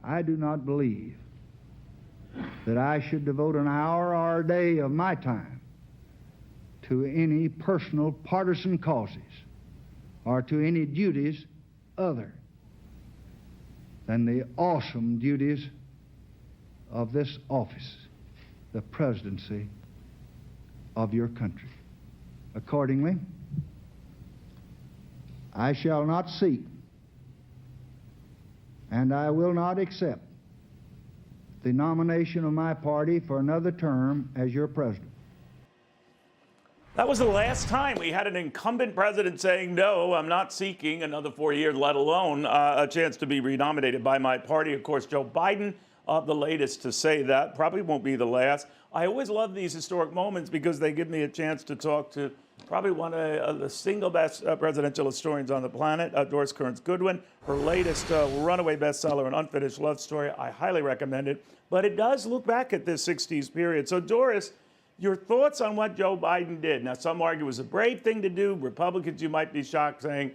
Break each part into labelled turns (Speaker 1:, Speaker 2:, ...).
Speaker 1: I do not believe that I should devote an hour or a day of my time to any personal partisan causes or to any duties other than the awesome duties of this office, the presidency of your country. Accordingly, I shall not seek and I will not accept the nomination of my party for another term as your president.
Speaker 2: That was the last time we had an incumbent president saying, no, I'm not seeking another 4 years, let alone a chance to be renominated by my party. Of course, Joe Biden, the latest to say that, probably won't be the last. I always love these historic moments because they give me a chance to talk to probably one of the single best presidential historians on the planet, Doris Kearns Goodwin. Her latest runaway bestseller, An Unfinished Love Story, I highly recommend it. But it does look back at this 60s period. So, Doris, your thoughts on what Joe Biden did. Now, some argue it was a brave thing to do. Republicans, you might be shocked, saying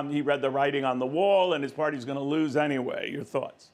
Speaker 2: he read the writing on the wall and his party's going to lose anyway. Your thoughts?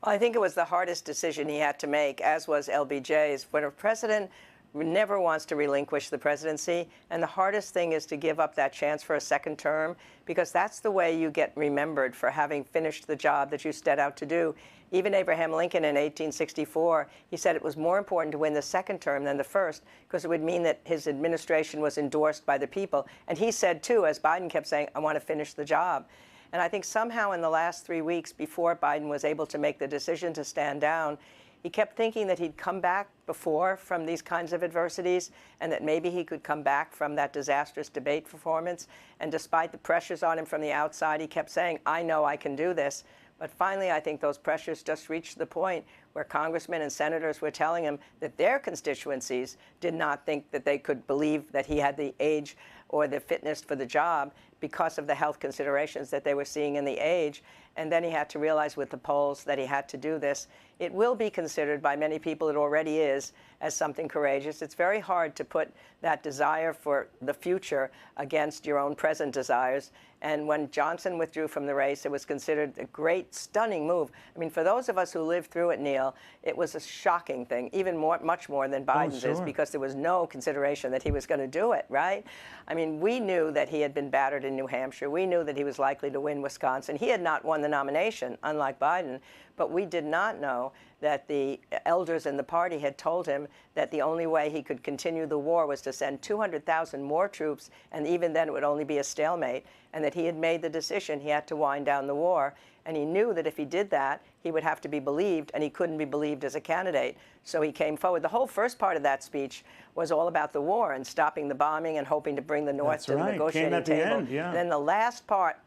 Speaker 3: Well, I think it was the hardest decision he had to make, as was LBJ's. When a president never wants to relinquish the presidency, and the hardest thing is to give up that chance for a second term, because that's the way you get remembered for having finished the job that you set out to do. Even Abraham Lincoln in 1864, he said it was more important to win the second term than the first, because it would mean that his administration was endorsed by the people. And he said, too, as Biden kept saying, I want to finish the job. And I think somehow in the last 3 weeks before Biden was able to make the decision to stand down, he kept thinking that he'd come back before from these kinds of adversities and that maybe he could come back from that disastrous debate performance. And despite the pressures on him from the outside, he kept saying, I know I can do this. But finally, I think those pressures just reached the point where congressmen and senators were telling him that their constituencies did not think that they could believe that he had the age or the fitness for the job because of the health considerations that they were seeing in the age. And then he had to realize with the polls that he had to do this. It will be considered by many people, it already is, as something courageous. It's very hard to put that desire for the future against your own present desires. And when Johnson withdrew from the race, it was considered a great, stunning move. I mean, for those of us who lived through it, Neil, it was a shocking thing, even much more than Biden's is, because there was no consideration that he was going to do it, right? I mean, we knew that he had been battered in New Hampshire. We knew that he was likely to win Wisconsin. He had not won the nomination, unlike Biden. But we did not know that the elders in the party had told him that the only way he could continue the war was to send 200,000 more troops, and even then it would only be a stalemate, and that he had made the decision he had to wind down the war. And he knew that if he did that, he would have to be believed, and he couldn't be believed as a candidate. So he came forward. The whole first part of that speech was all about the war and stopping the bombing and hoping to bring the North to the negotiating table. And then the last part,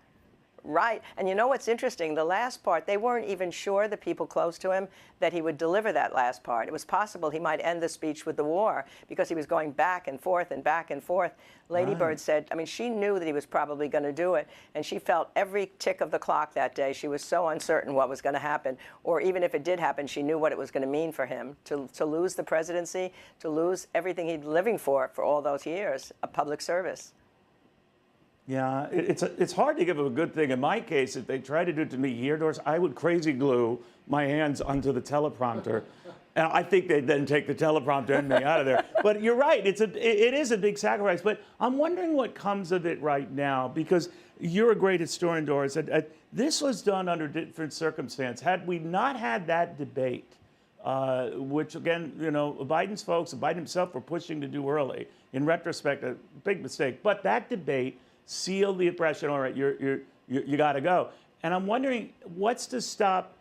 Speaker 3: right. And you know what's interesting? The last part, they weren't even sure, the people close to him, that he would deliver that last part. It was possible he might end the speech with the war because he was going back and forth and back and forth. Lady Bird said, I mean, she knew that he was probably going to do it, and she felt every tick of the clock that day. She was so uncertain what was going to happen, or even if it did happen, she knew what it was going to mean for him to lose the presidency, to lose everything he'd been living for all those years, a public service.
Speaker 2: Yeah, it's hard to give a good thing. In my case, if they tried to do it to me here, Doris, I would crazy glue my hands onto the teleprompter. And I think they'd then take the teleprompter and me out of there. But you're right, it is a big sacrifice. But I'm wondering what comes of it right now, because you're a great historian, Doris. This was done under different circumstance. Had we not had that debate, which again, you know, Biden's folks, Biden himself were pushing to do early. In retrospect, a big mistake. But that debate sealed the impression, all right, you got to go. And I'm wondering what's to stop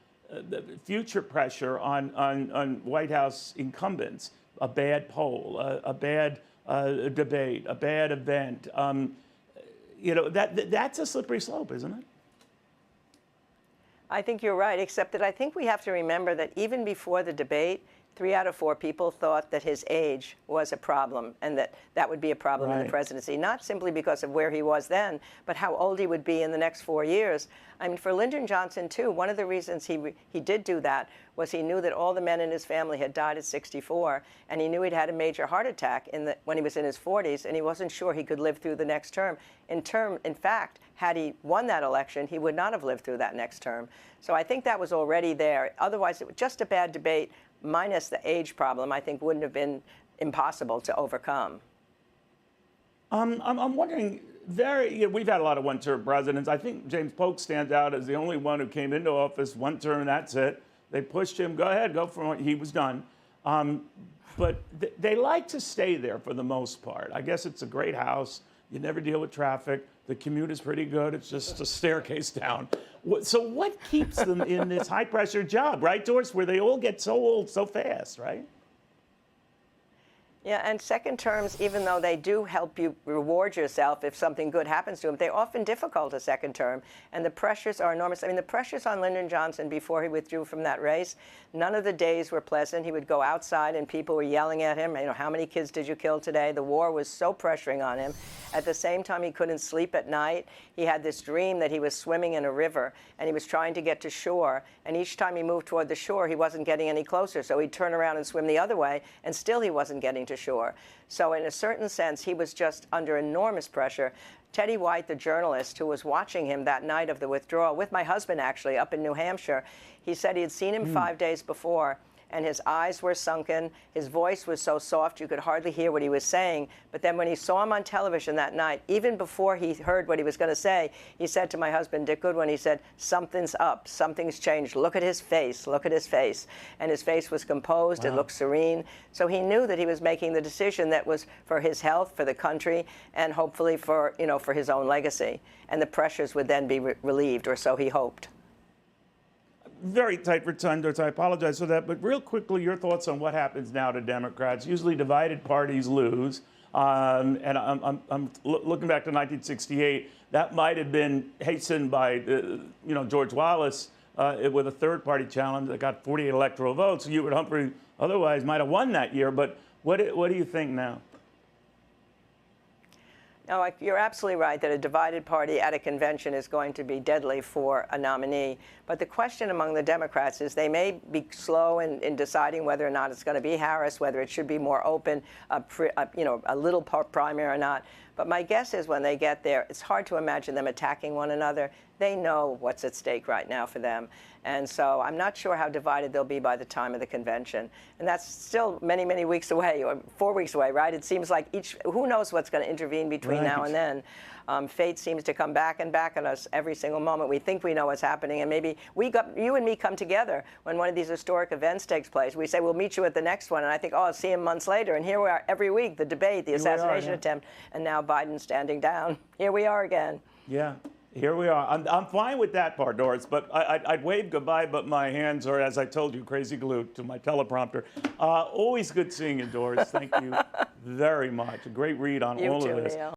Speaker 2: the future pressure on White House incumbents, a bad poll, a bad debate, a bad event. You know, that's a slippery slope, isn't it?
Speaker 3: I think you're right, except that I think we have to remember that even before the debate, 3 out of 4 people thought that his age was a problem and that that would be a problem in the presidency, not simply because of where he was then, but how old he would be in the next 4 years. I mean, for Lyndon Johnson, too, one of the reasons he did do that was he knew that all the men in his family had died at 64, and he knew he'd had a major heart attack when he was in his 40s, and he wasn't sure he could live through the next term. In fact, had he won that election, he would not have lived through that next term. So I think that was already there. Otherwise, it was just a bad debate, minus the age problem, I think wouldn't have been impossible to overcome.
Speaker 2: I'm wondering, we've had a lot of one-term presidents. I think James Polk stands out as the only one who came into office one term, and that's it. They pushed him, go ahead, go for it. He was done. But they like to stay there for the most part. I guess it's a great house. You never deal with traffic. The commute is pretty good. It's just a staircase down. So what keeps them in this high-pressure job, right, Doris, where they all get so old so fast, right?
Speaker 3: Yeah, and second terms, even though they do help you reward yourself if something good happens to them, they're often difficult a second term, and the pressures are enormous. I mean, the pressures on Lyndon Johnson before he withdrew from that race, none of the days were pleasant. He would go outside and people were yelling at him, you know, how many kids did you kill today? The war was so pressuring on him. At the same time, he couldn't sleep at night. He had this dream that he was swimming in a river, and he was trying to get to shore, and each time he moved toward the shore, he wasn't getting any closer, so he'd turn around and swim the other way, and still he wasn't getting to shore. So in a certain sense, he was just under enormous pressure. Teddy White, the journalist who was watching him that night of the withdrawal, with my husband actually, up in New Hampshire, he said he had seen him 5 days before, and his eyes were sunken. His voice was so soft you could hardly hear what he was saying. But then when he saw him on television that night, even before he heard what he was going to say, he said to my husband, Dick Goodwin, he said, something's up, something's changed. Look at his face, look at his face. And his face was composed, It looked serene. So he knew that he was making the decision that was for his health, for the country, and hopefully for, you know, for his own legacy. And the pressures would then be relieved, or so he hoped.
Speaker 2: Very tight for time, Doris. I apologize for that. But real quickly, your thoughts on what happens now to Democrats. Usually divided parties lose. And I'm looking back to 1968. That might have been hastened by, George Wallace with a third-party challenge that got 48 electoral votes. Hewitt Humphrey otherwise might have won that year. But what do you think now?
Speaker 3: No, you're absolutely right that a divided party at a convention is going to be deadly for a nominee. But the question among the Democrats is they may be slow in deciding whether or not it's going to be Harris, whether it should be more open, a little primary or not. But my guess is when they get there, it's hard to imagine them attacking one another. They know what's at stake right now for them. And so I'm not sure how divided they'll be by the time of the convention. And that's still many, many weeks away, or 4 weeks away, right? It seems like who knows what's going to intervene between now and then. Fate seems to come back and back on us every single moment. We think we know what's happening, and maybe you and me come together when one of these historic events takes place. We say, we'll meet you at the next one, and I think, oh, I'll see him months later. And here we are every week, the debate, the assassination attempt, and now Biden standing down. Here we are again.
Speaker 2: Yeah. Here we are. I'm fine with that part, Doris, but I'd wave goodbye, but my hands are, as I told you, crazy glued to my teleprompter. Always good seeing you, Doris. Thank you very much. A great read on all of this.